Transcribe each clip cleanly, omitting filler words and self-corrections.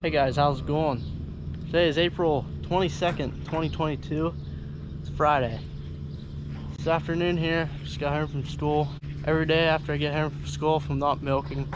Hey guys, how's it going? Today is April 22nd, 2022. It's Friday. This afternoon here, just got home from school. Every day after I get home from school from not milking,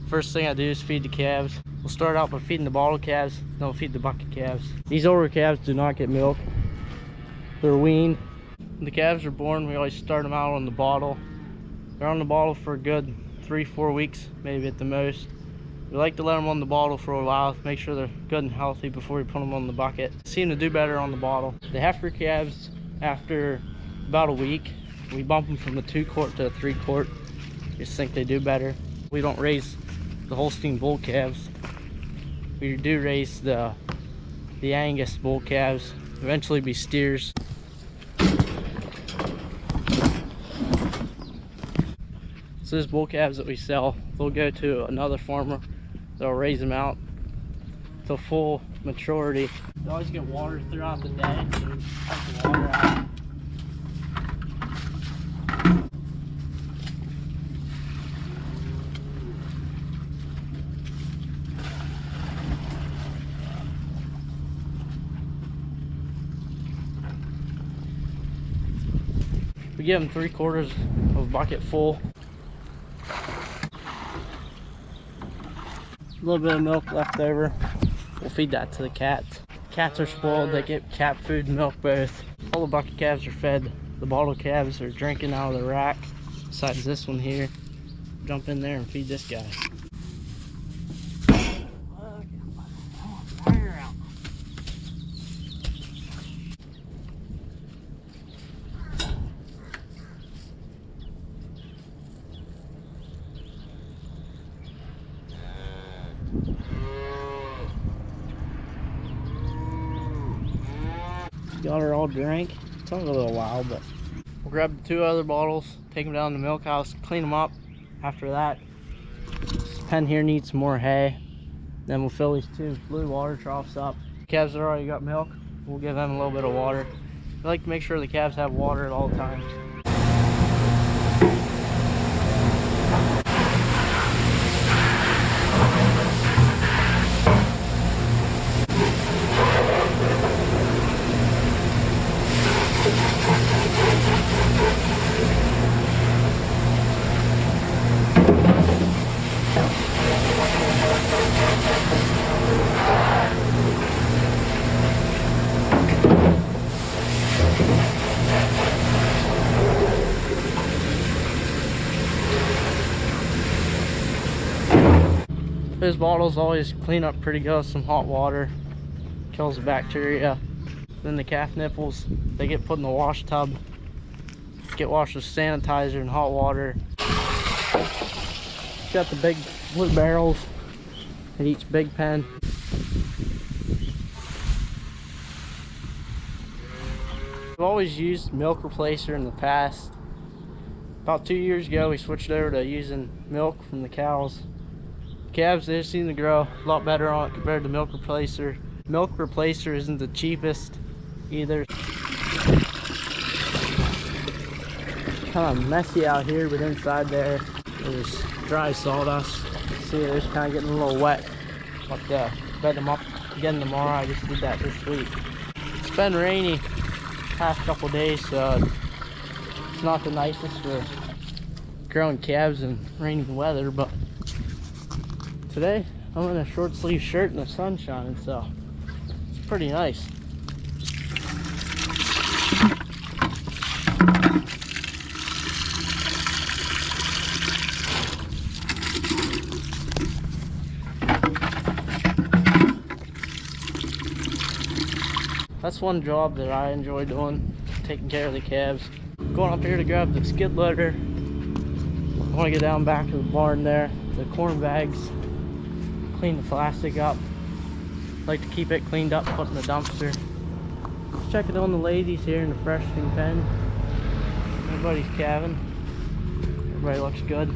first thing I do is feed the calves. We'll start out by feeding the bottle calves, then we'll feed the bucket calves. These older calves do not get milk. They're weaned. When the calves are born, we always start them out on the bottle. They're on the bottle for a good 3-4 weeks, maybe at the most. We like to let them on the bottle for a while, make sure they're good and healthy before we put them on the bucket. Seem to do better on the bottle. The heifer calves, after about a week, we bump them from a 2-quart to a 3-quart. Just think they do better. We don't raise the Holstein bull calves. We do raise the Angus bull calves, eventually be steers. So these bull calves that we sell, they'll go to another farmer. They'll raise them out to full maturity. They always get water throughout the day. So we pump the water out. We give them 3/4 of a bucket full. A little bit of milk left over. We'll feed that to the cats. Cats are spoiled. They get cat food and milk both. All the bucket calves are fed. The bottle calves are drinking out of the rack. Besides this one here. Jump in there and feed this guy. Got her all drank. It took a little while, but we'll grab the 2 other bottles, take them down to the milk house, clean them up. After that, this pen here needs some more hay. Then we'll fill these 2 blue water troughs up. Calves that already got milk, we'll give them a little bit of water. I like to make sure the calves have water at all times. Those bottles always clean up pretty good with some hot water. Kills the bacteria. Then the calf nipples, they get put in the wash tub. Get washed with sanitizer and hot water. Got the big blue barrels at each big pen. We've always used milk replacer in the past. About 2 years ago, we switched over to using milk from the cows. Calves, they seem to grow a lot better on it compared to milk replacer. Milk replacer isn't the cheapest either. Kind of messy out here, but inside there's dry sawdust. See, they're just kind of getting a little wet. I'll have to bed them up again tomorrow. I just did that this week. It's been rainy past couple days, so it's not the nicest for growing calves in rainy weather, but today I'm in a short sleeve shirt and the sun's shining, so it's pretty nice. That's one job that I enjoy doing, taking care of the calves. Going up here to grab the skid loader. I want to get down back to the barn there. The corn bags, clean the plastic up. Like to keep it cleaned up, put in the dumpster. Just checking on the ladies here in the freshening pen. Everybody's calving. Everybody looks good.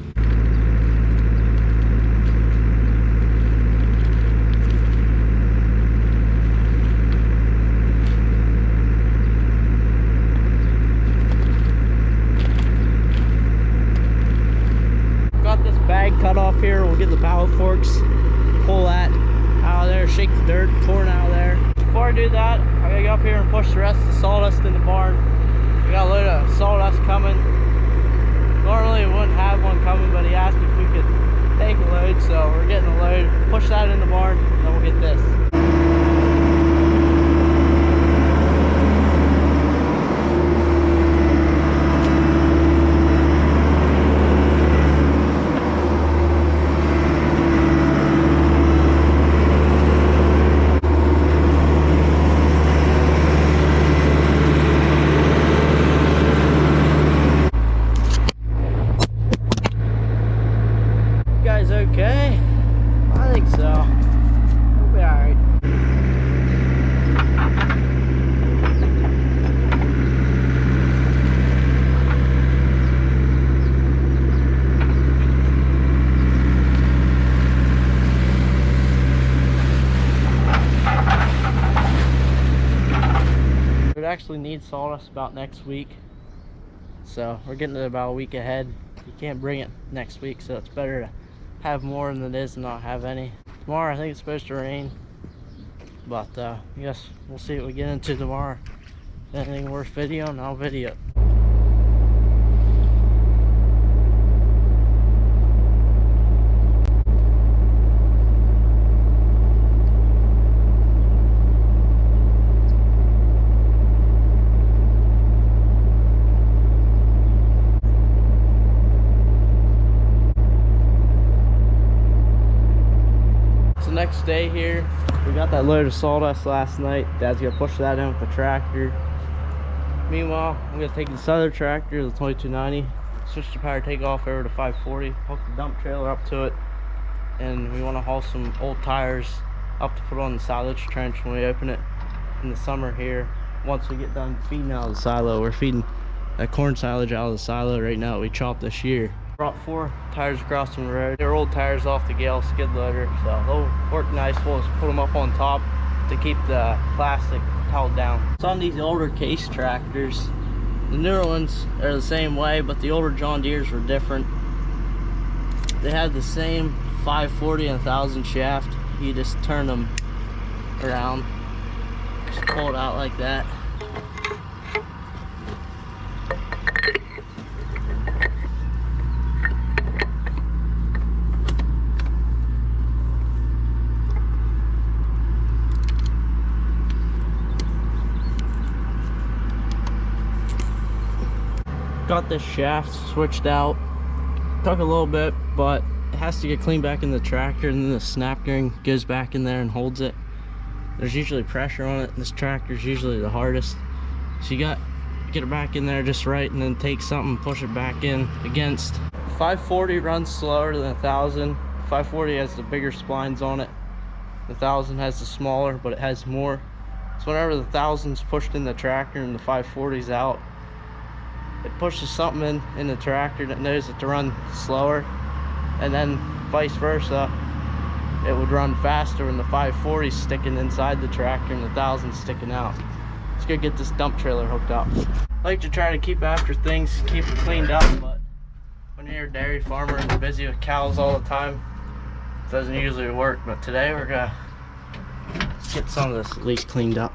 Got this bag cut off here. We'll get the paddle forks, pull that out of there, shake I do that, I gotta go up here and push the rest of the sawdust in the barn. We got a load of sawdust coming. Normally we wouldn't have one coming, but he asked if we could take a load, so we're getting a load, push that in the barn, and then we'll get this. Okay, I think so. We'll be alright. We'd actually need sawdust about next week, so we're getting it about a week ahead. You can't bring it next week, so it's better to have more than it is and not have any. Tomorrow I think it's supposed to rain, but I guess we'll see what we get into tomorrow. If anything worth videoing, I'll video it. Next day here, we got that load of sawdust last night. Dad's gonna push that in with the tractor. Meanwhile, I'm gonna take this other tractor, the 2290, switch the power takeoff over to 540, hook the dump trailer up to it, and we want to haul some old tires up to put on the silage trench when we open it in the summer here. Once we get done feeding out of the silo, we're feeding that corn silage out of the silo right now that we chopped this year. Brought 4 tires across from the road. They're old tires off the Gale skid loader, so they'll work nice. We'll just put them up on top to keep the plastic held down. It's on these older case tractors. The newer ones are the same way, but the older John Deeres were different. They had the same 540 and 1000 shaft. You just turn them around, just pull it out like that. Got this shaft switched out. Took a little bit, but it has to get cleaned back in the tractor, and then the snap gearing goes back in there and holds it. There's usually pressure on it. This tractor is usually the hardest, so you got to get it back in there just right, and then take something, push it back in against. 540 runs slower than 1000. 540 has the bigger splines on it. The 1000 has the smaller, but it has more. So whenever the 1000's pushed in the tractor and the 540's out, it pushes something in the tractor that knows it to run slower, and then vice versa, it would run faster when the 540 is sticking inside the tractor and the 1000 sticking out. Let's go get this dump trailer hooked up. I like to try to keep after things, keep it cleaned up, but when you're a dairy farmer and busy with cows all the time, it doesn't usually work. But today we're gonna get some of this at least cleaned up.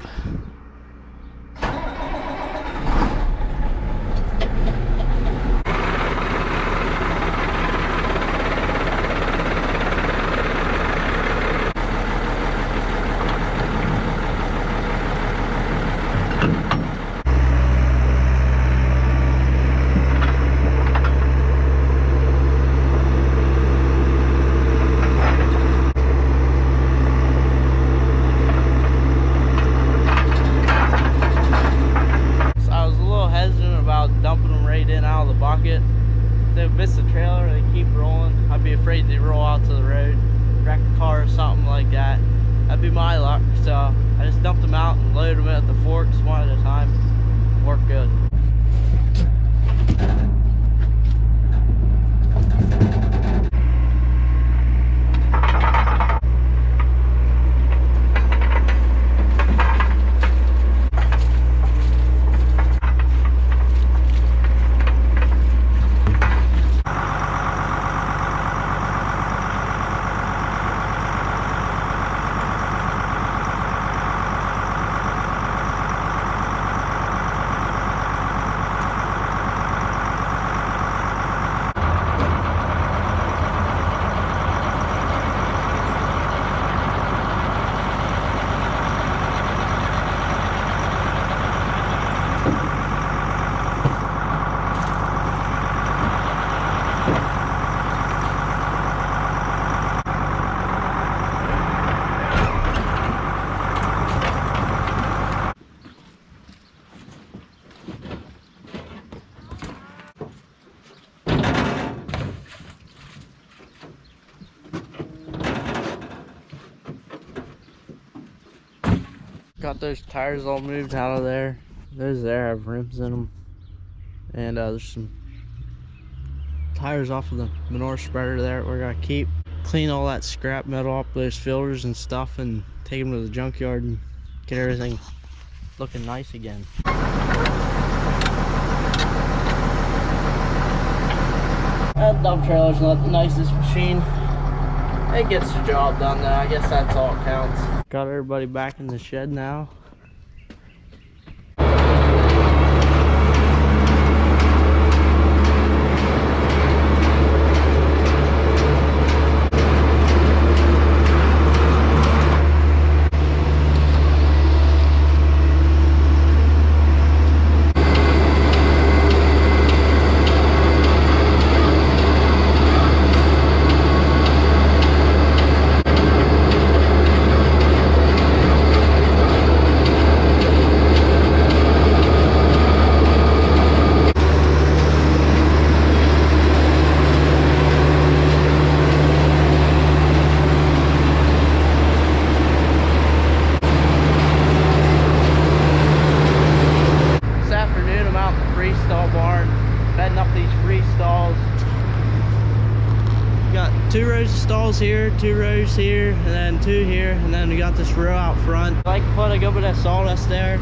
They miss the trailer, they keep rolling. I'd be afraid they roll out to the road, wreck a car or something like that. That'd be my luck. So I just dumped them out and loaded them at the forks one at a time. Worked good. Got those tires all moved out of there. Those there have rims in them. And there's some tires off of the manure spreader there we're gonna keep. Clean all that scrap metal off those filters and stuff and take them to the junkyard and get everything looking nice again. That dump trailer's not the nicest machine. It gets the job done though. I guess that's all it counts. Got everybody back in the shed now. Bedding up these free stalls. We got 2 rows of stalls here, 2 rows here, and then 2 here, and then we got this row out front. I like to put a good bit of sawdust there,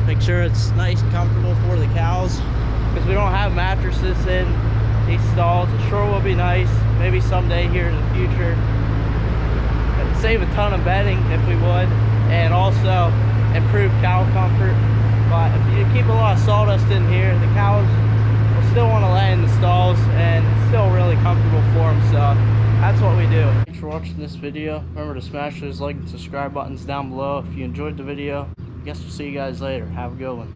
make sure it's nice and comfortable for the cows, because we don't have mattresses in these stalls. It sure will be nice, maybe someday here in the future. It'd save a ton of bedding if we would, and also improve cow comfort. But if you keep a lot of sawdust in here, the cows will still want to lay in the stalls and it's still really comfortable for them, so that's what we do. Thanks for watching this video. Remember to smash those like and subscribe buttons down below if you enjoyed the video. I guess we'll see you guys later. Have a good one.